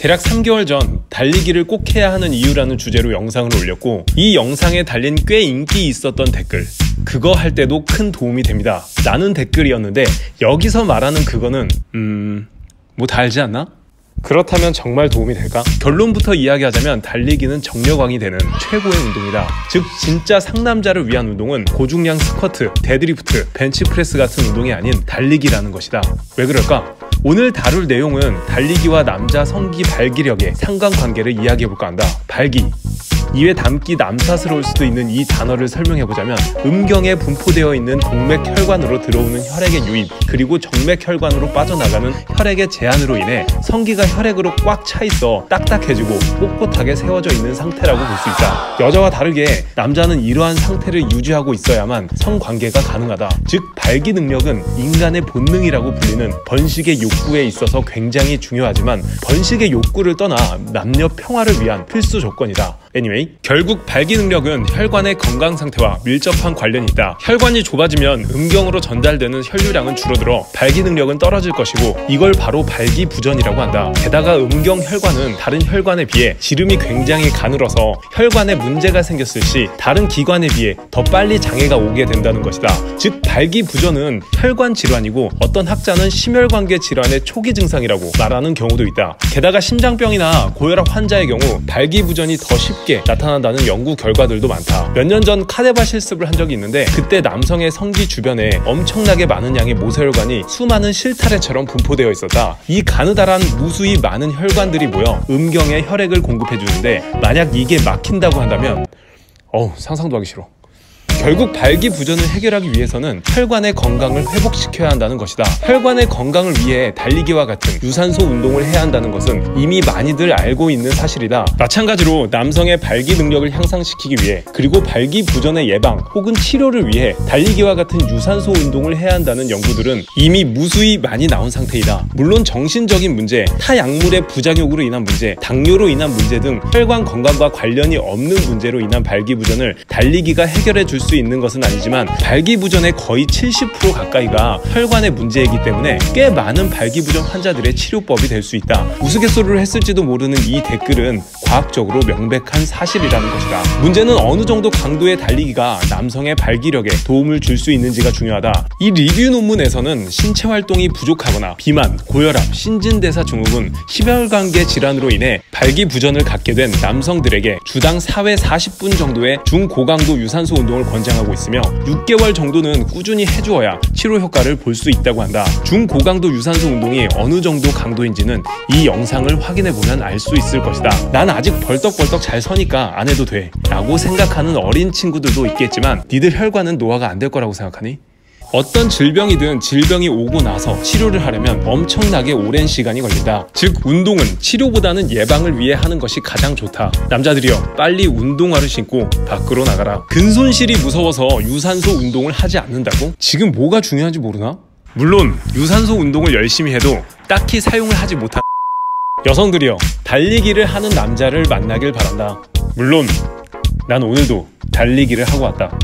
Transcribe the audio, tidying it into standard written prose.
대략 3개월 전 달리기를 꼭 해야 하는 이유라는 주제로 영상을 올렸고, 이 영상에 달린 꽤 인기 있었던 댓글, 그거 할 때도 큰 도움이 됩니다 라는 댓글이었는데, 여기서 말하는 그거는 뭐 다 알지 않나? 그렇다면 정말 도움이 될까? 결론부터 이야기하자면 달리기는 정력왕이 되는 최고의 운동이다. 즉 진짜 상남자를 위한 운동은 고중량 스쿼트, 데드리프트, 벤치프레스 같은 운동이 아닌 달리기라는 것이다. 왜 그럴까? 오늘 다룰 내용은 달리기와 남자 성기 발기력의 상관관계를 이야기해볼까 한다. 발기, 입에 담기 남사스러울 수도 있는 이 단어를 설명해보자면, 음경에 분포되어 있는 동맥혈관으로 들어오는 혈액의 유입, 그리고 정맥혈관으로 빠져나가는 혈액의 제한으로 인해 성기가 혈액으로 꽉 차있어 딱딱해지고 꼿꼿하게 세워져 있는 상태라고 볼 수 있다. 여자와 다르게 남자는 이러한 상태를 유지하고 있어야만 성관계가 가능하다. 즉 발기 능력은 인간의 본능이라고 불리는 번식의 욕구에 있어서 굉장히 중요하지만, 번식의 욕구를 떠나 남녀 평화를 위한 필수 조건이다. Anyway, 결국 발기 능력은 혈관의 건강 상태와 밀접한 관련이 있다. 혈관이 좁아지면 음경으로 전달되는 혈류량은 줄어들어 발기 능력은 떨어질 것이고, 이걸 바로 발기부전이라고 한다. 게다가 음경 혈관은 다른 혈관에 비해 지름이 굉장히 가늘어서 혈관에 문제가 생겼을 시 다른 기관에 비해 더 빨리 장애가 오게 된다는 것이다. 즉 발기부전은 혈관 질환이고, 어떤 학자는 심혈관계 질환의 초기 증상이라고 말하는 경우도 있다. 게다가 심장병이나 고혈압 환자의 경우 발기부전이 더 쉽게 나타난다는 연구 결과들도 많다. 몇 년 전 카데바 실습을 한 적이 있는데, 그때 남성의 성기 주변에 엄청나게 많은 양의 모세혈관이 수많은 실타래처럼 분포되어 있었다. 이 가느다란 무수히 많은 혈관들이 모여 음경에 혈액을 공급해주는데, 만약 이게 막힌다고 한다면 상상도 하기 싫어. 결국 발기부전을 해결하기 위해서는 혈관의 건강을 회복시켜야 한다는 것이다. 혈관의 건강을 위해 달리기와 같은 유산소 운동을 해야 한다는 것은 이미 많이들 알고 있는 사실이다. 마찬가지로 남성의 발기 능력을 향상시키기 위해, 그리고 발기부전의 예방 혹은 치료를 위해 달리기와 같은 유산소 운동을 해야 한다는 연구들은 이미 무수히 많이 나온 상태이다. 물론 정신적인 문제, 타약물의 부작용으로 인한 문제, 당뇨로 인한 문제 등 혈관 건강과 관련이 없는 문제로 인한 발기부전을 달리기가 해결해 줄 수 있는 것은 아니지만, 발기부전의 거의 70% 가까이가 혈관의 문제이기 때문에 꽤 많은 발기부전 환자들의 치료법이 될 수 있다. 우스갯소리를 했을지도 모르는 이 댓글은 과학적으로 명백한 사실이라는 것이다. 문제는 어느 정도 강도의 달리기가 남성의 발기력에 도움을 줄 수 있는지가 중요하다. 이 리뷰 논문에서는 신체 활동이 부족하거나 비만, 고혈압, 신진대사 증후군, 심혈관계 질환으로 인해 발기부전을 갖게 된 남성들에게 주당 4회 40분 정도의 중고강도 유산소 운동을 권장하고 있으며, 6개월 정도는 꾸준히 해주어야 치료 효과를 볼 수 있다고 한다. 중고강도 유산소 운동이 어느 정도 강도인지는 이 영상을 확인해보면 알 수 있을 것이다. 난 아직 벌떡벌떡 잘 서니까 안 해도 돼 라고 생각하는 어린 친구들도 있겠지만, 니들 혈관은 노화가 안 될 거라고 생각하니? 어떤 질병이든 질병이 오고 나서 치료를 하려면 엄청나게 오랜 시간이 걸린다. 즉 운동은 치료보다는 예방을 위해 하는 것이 가장 좋다. 남자들이여, 빨리 운동화를 신고 밖으로 나가라. 근손실이 무서워서 유산소 운동을 하지 않는다고? 지금 뭐가 중요한지 모르나? 물론 유산소 운동을 열심히 해도 딱히 사용을 하지 못한 여성들이여, 달리기를 하는 남자를 만나길 바란다. 물론 난 오늘도 달리기를 하고 왔다.